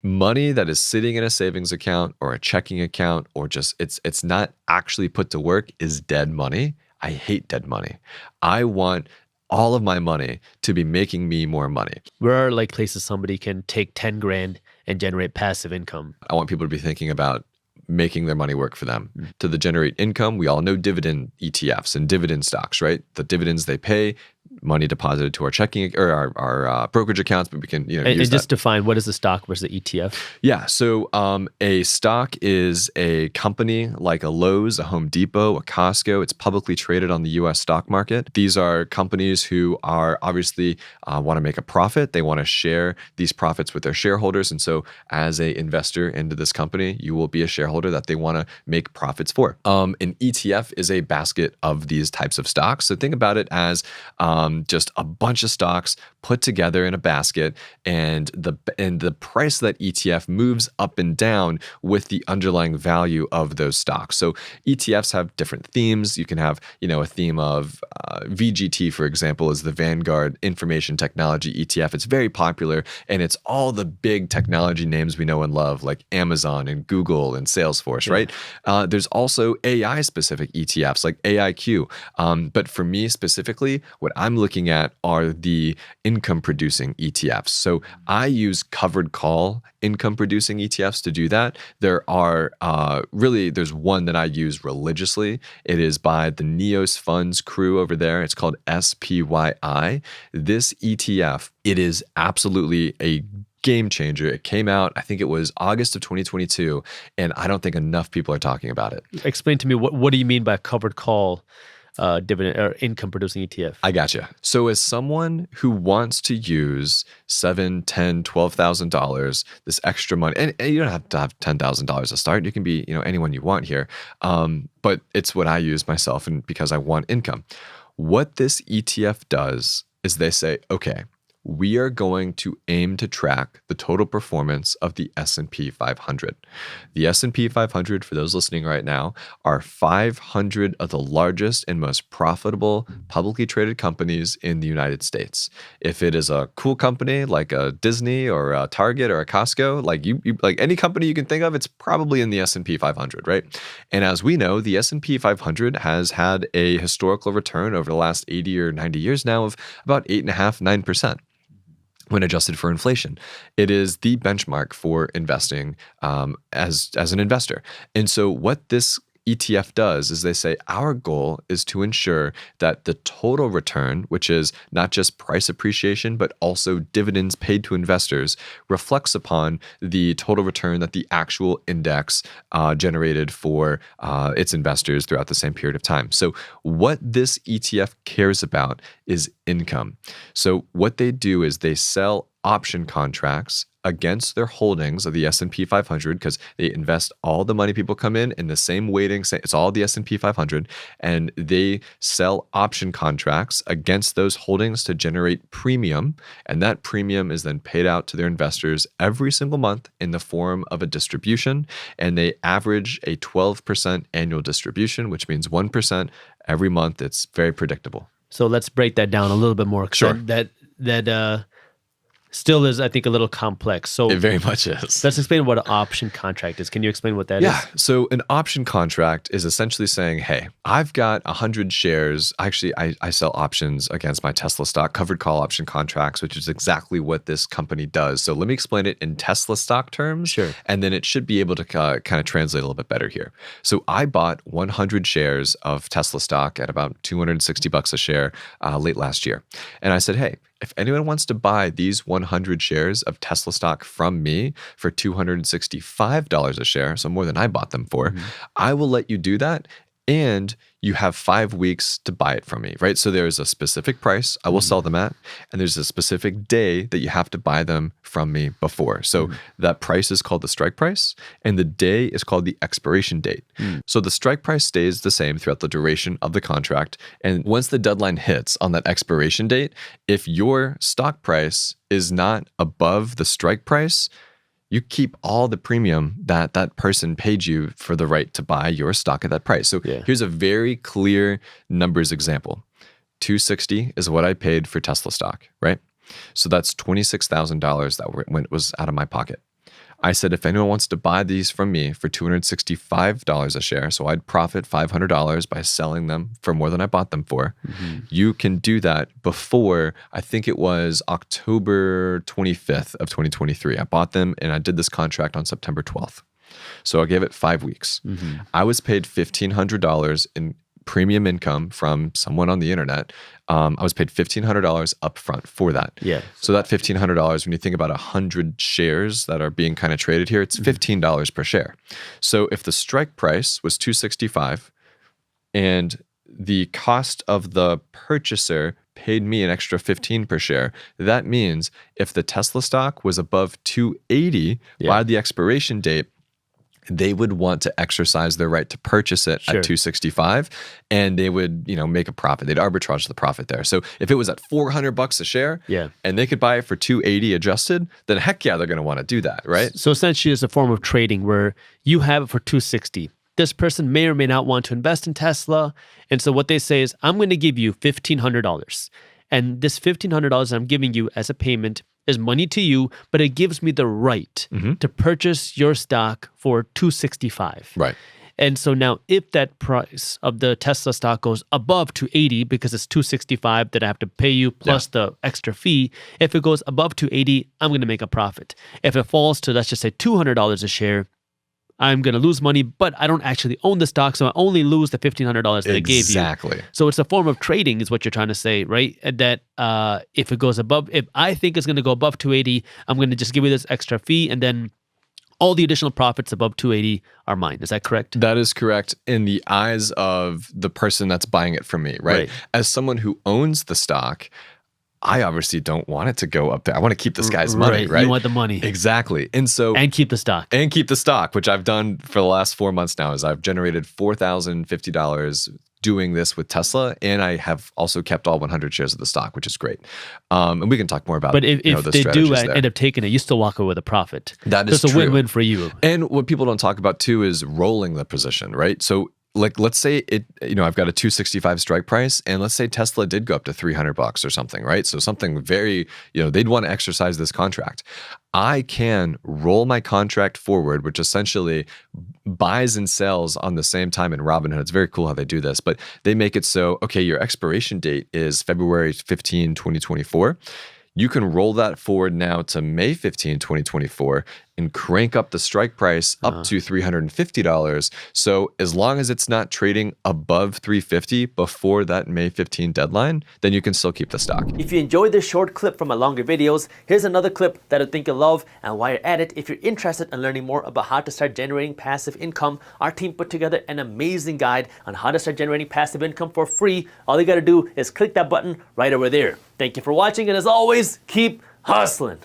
money that is sitting in a savings account or a checking account or just it's not actually put to work is dead money. I hate dead money. I want all of my money to be making me more money. Where are like places somebody can take 10 grand and generate passive income? I want people to be thinking about making their money work for them. To the generate income, we all know dividend ETFs and dividend stocks, right? The dividends they pay, money deposited to our checking or our brokerage accounts, but we can use And that. just define what is a stock versus the ETF? Yeah, so a stock is a company like a Lowe's, a Home Depot, a Costco. It's publicly traded on the U.S. stock market. These are companies who are obviously want to make a profit. They want to share these profits with their shareholders. And so as an investor into this company, you will be a shareholder that they want to make profits for. An ETF is a basket of these types of stocks. So think about it as just a bunch of stocks put together in a basket, and the price of that ETF moves up and down with the underlying value of those stocks. So ETFs have different themes. You can have, a theme of VGT, for example, is the Vanguard Information Technology ETF. It's very popular, and it's all the big technology names we know and love, like Amazon and Google and Salesforce, right? There's also AI-specific ETFs like AIQ. But for me specifically, what I'm looking at are the income-producing ETFs. So I use covered call income-producing ETFs to do that. There's one that I use religiously. It is by the Neos Funds crew over there. It's called SPYI. This ETF, it is absolutely a game changer. It came out, I think it was August of 2022, and I don't think enough people are talking about it. Explain to me, what do you mean by covered call dividend or income producing ETF? I gotcha. So as someone who wants to use $7,000, $10,000, $12,000, this extra money, and you don't have to have $10,000 to start. You can be, anyone you want here. But it's what I use myself, and because I want income. What this ETF does is they say, okay, we are going to aim to track the total performance of the S&P 500. The S&P 500, for those listening right now, are 500 of the largest and most profitable publicly traded companies in the United States. If it is a cool company like a Disney or a Target or a Costco, like any company you can think of, it's probably in the S&P 500, right? And as we know, the S&P 500 has had a historical return over the last 80 or 90 years now of about 8.5%, 9%. When adjusted for inflation. It is the benchmark for investing as an investor. And so what this ETF does is they say our goal is to ensure that the total return, which is not just price appreciation, but also dividends paid to investors, reflects upon the total return that the actual index generated for its investors throughout the same period of time. So what this ETF cares about is income. So what they do is they sell option contracts against their holdings of the S&P 500 because they invest all the money people come in the same weighting. It's all the S&P 500, and they sell option contracts against those holdings to generate premium, and that premium is then paid out to their investors every single month in the form of a distribution, and they average a 12% annual distribution, which means 1% every month. It's very predictable. So let's break that down a little bit more. Sure. That still is, I think, a little complex. So it very much is. Let's explain what an option contract is. Can you explain what that is? Yeah. So an option contract is essentially saying, hey, I've got 100 shares. Actually, I sell options against my Tesla stock, covered call option contracts, which is exactly what this company does. So let me explain it in Tesla stock terms. Sure. And then it should be able to kind of translate a little bit better here. So I bought 100 shares of Tesla stock at about $260 a share late last year. And I said, hey, if anyone wants to buy these 100 shares of Tesla stock from me for $265 a share, so more than I bought them for, I will let you do that. And you have 5 weeks to buy it from me, right? So there's a specific price I will sell them at, and there's a specific day that you have to buy them from me before. So that price is called the strike price, and the day is called the expiration date. So the strike price stays the same throughout the duration of the contract. And once the deadline hits on that expiration date, if your stock price is not above the strike price, you keep all the premium that that person paid you for the right to buy your stock at that price. So here's a very clear numbers example. $260 is what I paid for Tesla stock, right? So that's $26,000 that was out of my pocket. I said, if anyone wants to buy these from me for $265 a share, so I'd profit $500 by selling them for more than I bought them for, you can do that before, I think it was October 25th of 2023. I bought them and I did this contract on September 12th. So I gave it 5 weeks. I was paid $1,500 in premium income from someone on the internet. I was paid $1,500 upfront for that. Yeah. So that $1,500, when you think about 100 shares that are being kind of traded here, it's $15 per share. So if the strike price was $265 and the cost of the purchaser paid me an extra $15 per share, that means if the Tesla stock was above $280 by the expiration date, they would want to exercise their right to purchase it at $265, and they would, make a profit. They'd arbitrage the profit there. So if it was at $400 a share, and they could buy it for $280 adjusted, then heck yeah, they're going to want to do that, right? So essentially, it's a form of trading where you have it for $260. This person may or may not want to invest in Tesla, and so what they say is, I'm going to give you $1,500, and this $1,500 I'm giving you as a payment is money to you, but it gives me the right to purchase your stock for $265. Right. And so now if that price of the Tesla stock goes above $280 because it's $265 that I have to pay you plus the extra fee, if it goes above $280, I'm going to make a profit. If it falls to, let's just say $200 a share, I'm going to lose money, but I don't actually own the stock, so I only lose the $1,500 that I gave you. Exactly. So it's a form of trading is what you're trying to say, right? That if it goes above, if I think it's going to go above 280, I'm going to just give you this extra fee, and then all the additional profits above 280 are mine. Is that correct? That is correct in the eyes of the person that's buying it from me, right? As someone who owns the stock, I obviously don't want it to go up there. I want to keep this guy's money, right? You want the money. Exactly. And keep the stock. And keep the stock, which I've done for the last 4 months now, is I've generated $4,050 doing this with Tesla, and I have also kept all 100 shares of the stock, which is great. And we can talk more about But if the they do strategies there. end up taking it, you still walk away with a profit. That is so it's true. a win-win for you. And what people don't talk about too is rolling the position, right? So let's say I've got a 265 strike price, and let's say Tesla did go up to $300 or something, right? So something very, they'd want to exercise this contract. I can roll my contract forward, which essentially buys and sells on the same time in Robinhood. It's very cool how they do this, but they make it so, okay, your expiration date is February 15, 2024. You can roll that forward now to May 15, 2024 and crank up the strike price up to $350. So as long as it's not trading above $350 before that May 15 deadline, then you can still keep the stock. If you enjoyed this short clip from my longer videos, here's another clip that I think you'll love. And while you're at it, if you're interested in learning more about how to start generating passive income, our team put together an amazing guide on how to start generating passive income for free. All you gotta do is click that button right over there. Thank you for watching, and as always, keep hustling.